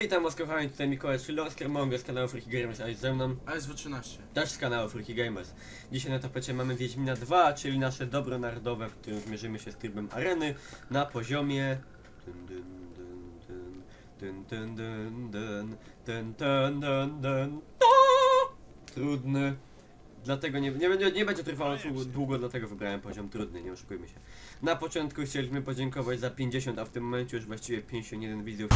Witam was kochani, tutaj Mikołaj, czyli Lorsker z kanału Freaky Gamers, a jest ze mną ASW13 też z kanału Freaky Gamers. Dzisiaj na tapecie mamy Wiedźmina 2, czyli nasze dobro narodowe, w którym zmierzymy się z trybem areny na poziomie... Trudny. Dlatego nie będzie trwało długo, dlatego wybrałem poziom trudny, nie oszukujmy się. Na początku chcieliśmy podziękować za 50, a w tym momencie już właściwie 51 widzów.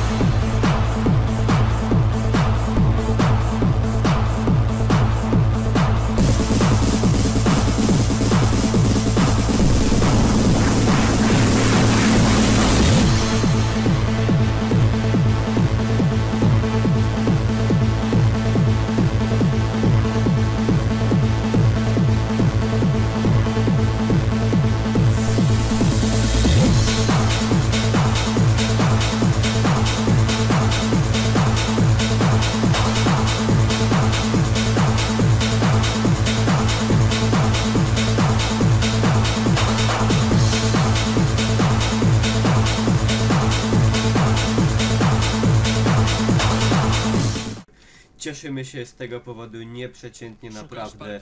Cieszymy się z tego powodu nieprzeciętnie, naprawdę.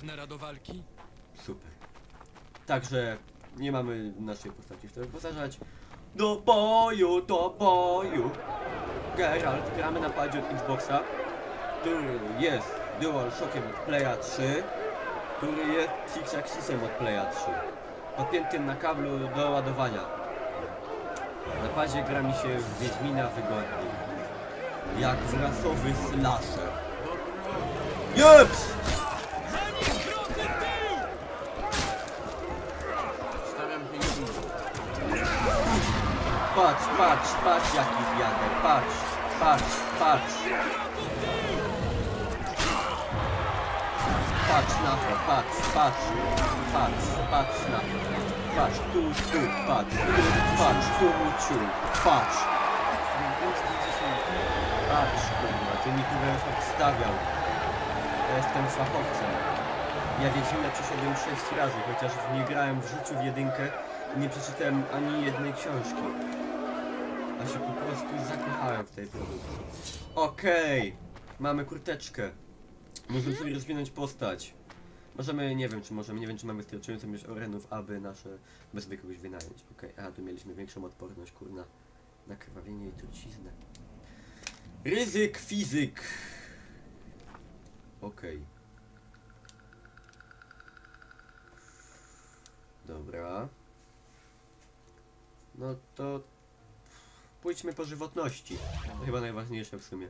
Super. Także nie mamy naszej postaci w to wyposażać. Do boju, do boju. Geralt, gramy na padzie od Xboxa, który jest DualShockiem od Playa 3, który jest Six-Axisem od Playa 3, podpiętym na kablu do ładowania. Na padzie gra mi się w Wiedźmina wygodnie, jak w rasowy slasher. Jeps! Stawiam 5 minut. Patrz jaki zjadę, patrz. Patrz na to, patrz na to. Patrz, tu, patrz, tu, ciu, patrz. Patrz, kurwa, ty mi tu będziesz obstawiał. Ja jestem fachowcem. Ja Wiedźmina przeszedłem 6 razy, chociaż nie grałem w życiu w jedynkę i nie przeczytałem ani jednej książki. A się po prostu zakochałem w tej produkcji. Okej, mamy kurteczkę. Możemy sobie rozwinąć postać. Możemy, nie wiem czy mamy wystarczającą ilość orenów, aby nasze bez sobie kogoś wynająć. Okej, a tu mieliśmy większą odporność, kurna, na krwawienie i truciznę. Ryzyk fizyk. Okej. Dobra. No to pójdźmy po żywotności. To chyba najważniejsze w sumie.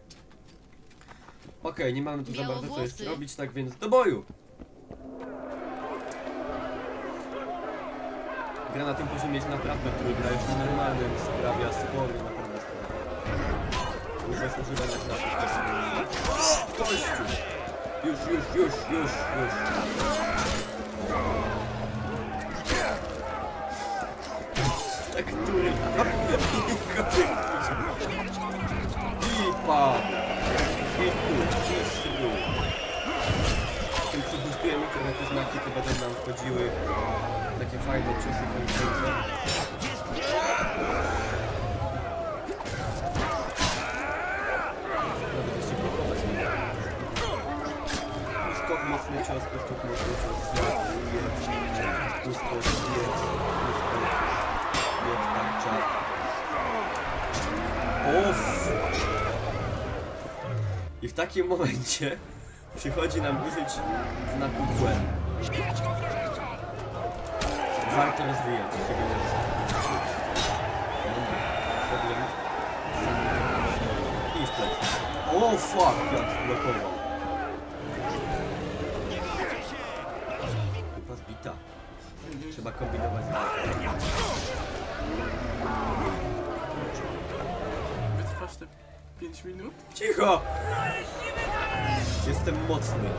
Okej, nie mamy tu za bardzo co jeszcze robić, tak więc do boju! Gra na tym poziomie jest naprawdę trudna, już na normalnym sprawia spory, naprawdę sprawia. Muszę spożywać na to. Kościół! Już. Tak turla. I padł. I tu, i sru. Tym przybustujemy te znaki, to będą nam wchodziły takie fajne ciosy kończące. Nawet jeszcze blokować nie da. Skok mocny cios, jest tarcza. Off! I w takim momencie przychodzi nam użyć znaku Q. Warto rozwijać się i wtedy. O fuck, jak zblokował. Chyba zbita. Trzeba kombinować. Wytrwasz te 5 minut? Cicho! Jestem mocny.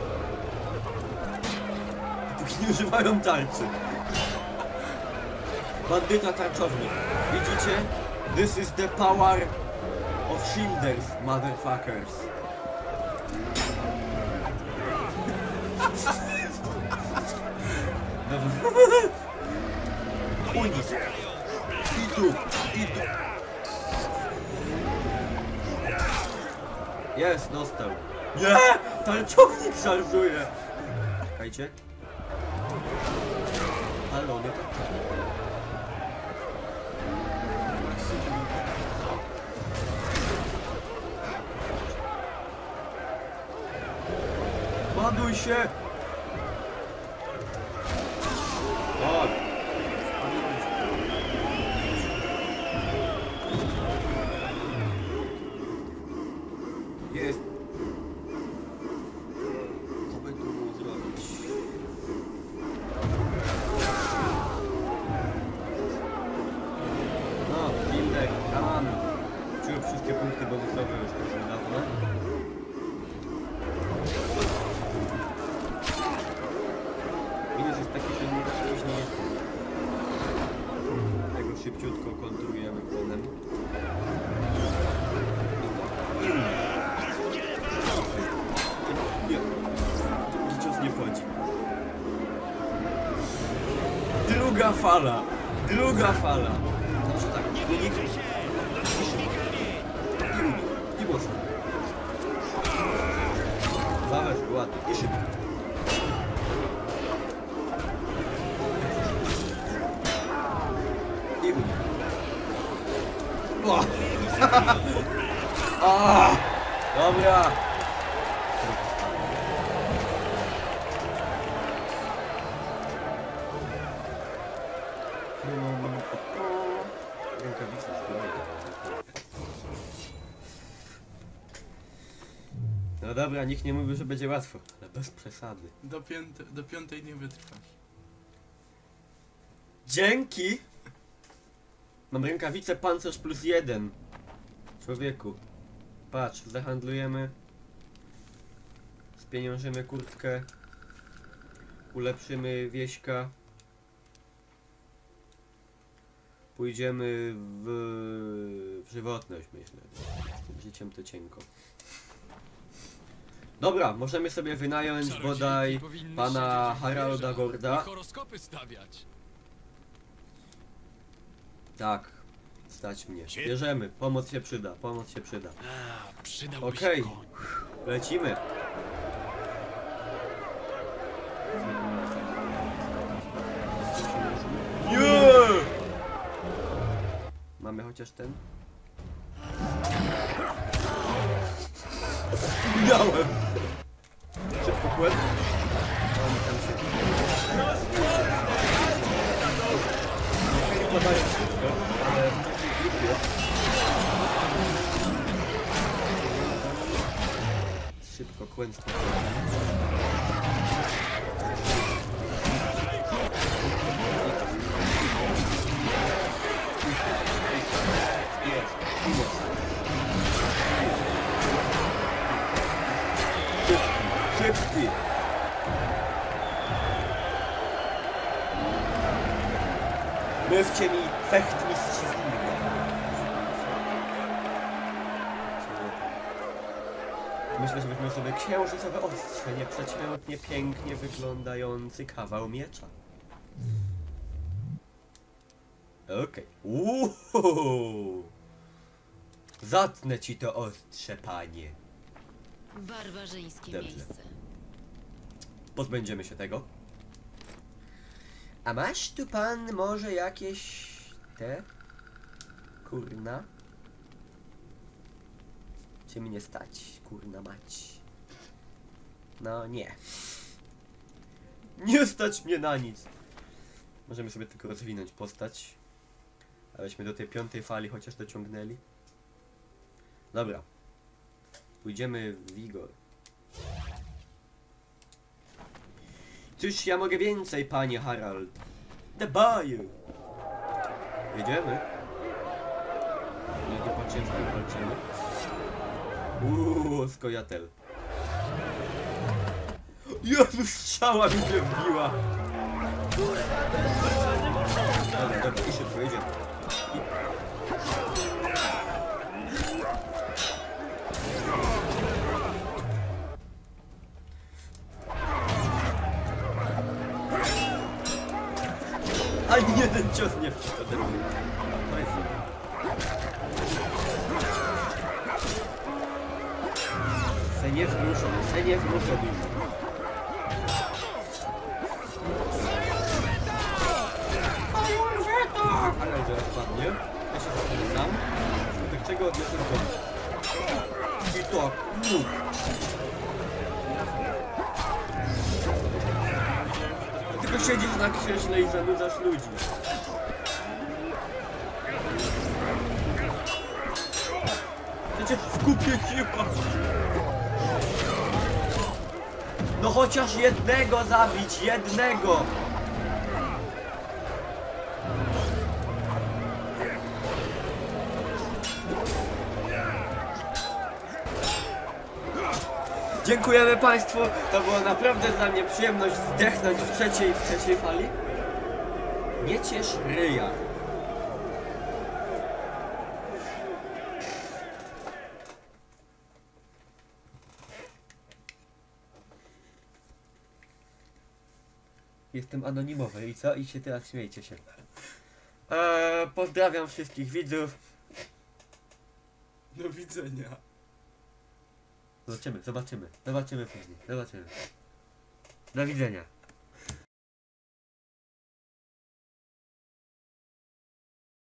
Póki nie używają tarczy. Bandyta tarczownik. Widzicie? This is the power of shielders, motherfuckers. Unik. I tu. Jest, dostał. Nie! Tarczownik szarżuje! Czekajcie. Halo, nie tak. Ładuj się! Tak. Jest. Co by tu było zrobić? No, Kindek, come. Czułem wszystkie punkty bonusowe już też niedawno. Minus jest taki, że nie później jest. Tego szybciutko konturujemy konem. Nie. Cios nie wchodzi. Druga fala. Druga fala. Znaczy tak, unik. I mocno. Zaweź, ładnie. I szybko. I unik. O! A! Dobra. Rękawice no dobra, nikt nie mówi, że będzie łatwo, ale bez przesady. Do piątej nie wytrwasz. Dzięki! Mam rękawice pancerz +1. Człowieku. Patrz, zahandlujemy. Spieniążymy kurtkę. Ulepszymy wieśka. Pójdziemy w żywotność, myślę. Z tym życiem to cienko. Dobra, możemy sobie wynająć bodaj pana Haralda Gorda. Horoskopy stawiać. Tak, stać mnie. Bierzemy, pomoc się przyda, pomoc się przyda. Przydałby Okej. się koń. Lecimy. Nie! Mamy chociaż ten? Miałem! Szybko kłęb. Oni tam się... Nie podają szybko, ale w takiej grupie... Szybko kłęstwo. Jest, jest. Szybki. Mówcie mi fechtmistrz z innego. Myślę, że weźmiemy sobie księżycowe ostrze, nieprzeciętnie pięknie wyglądający kawał miecza. Okej. Zatnę ci to ostrze, panie. Barbarzyńskie Dobrze. miejsce. Pozbędziemy się tego. A masz tu pan może jakieś... te? Kurna? Czy mnie stać? Kurna mać. No nie. Nie stać mnie na nic. Możemy sobie tylko rozwinąć postać. Abyśmy do tej piątej fali chociaż dociągnęli. Dobra. Pójdziemy w Wigor. Cóż ja mogę więcej, panie Harald? The Bayou. Jedziemy. Nie po ciężkim walczymy. Skojatel. Jezus, strzała mi się wbiła. Dobra, dobra, i szybko jedziemy. Ani jeden cios nie wszedł ode mnie. To jest... nie wzruszą, se nie wzruszą dużo. Ale zaraz padnie. Ja się zapominam. Wskutek czego odniosę zgon. I tak, nóg. Tylko siedzisz na krześle i zanudzasz ludzi. Przecież w kupie nie ma. No chociaż jednego zabić, jednego! Dziękujemy Państwu, to było naprawdę dla mnie przyjemność zdechnąć w trzeciej fali. Nie ciesz ryja. Jestem anonimowy i co? I się teraz śmiejcie się. Pozdrawiam wszystkich widzów. Do widzenia. Zobaczymy później. Do widzenia.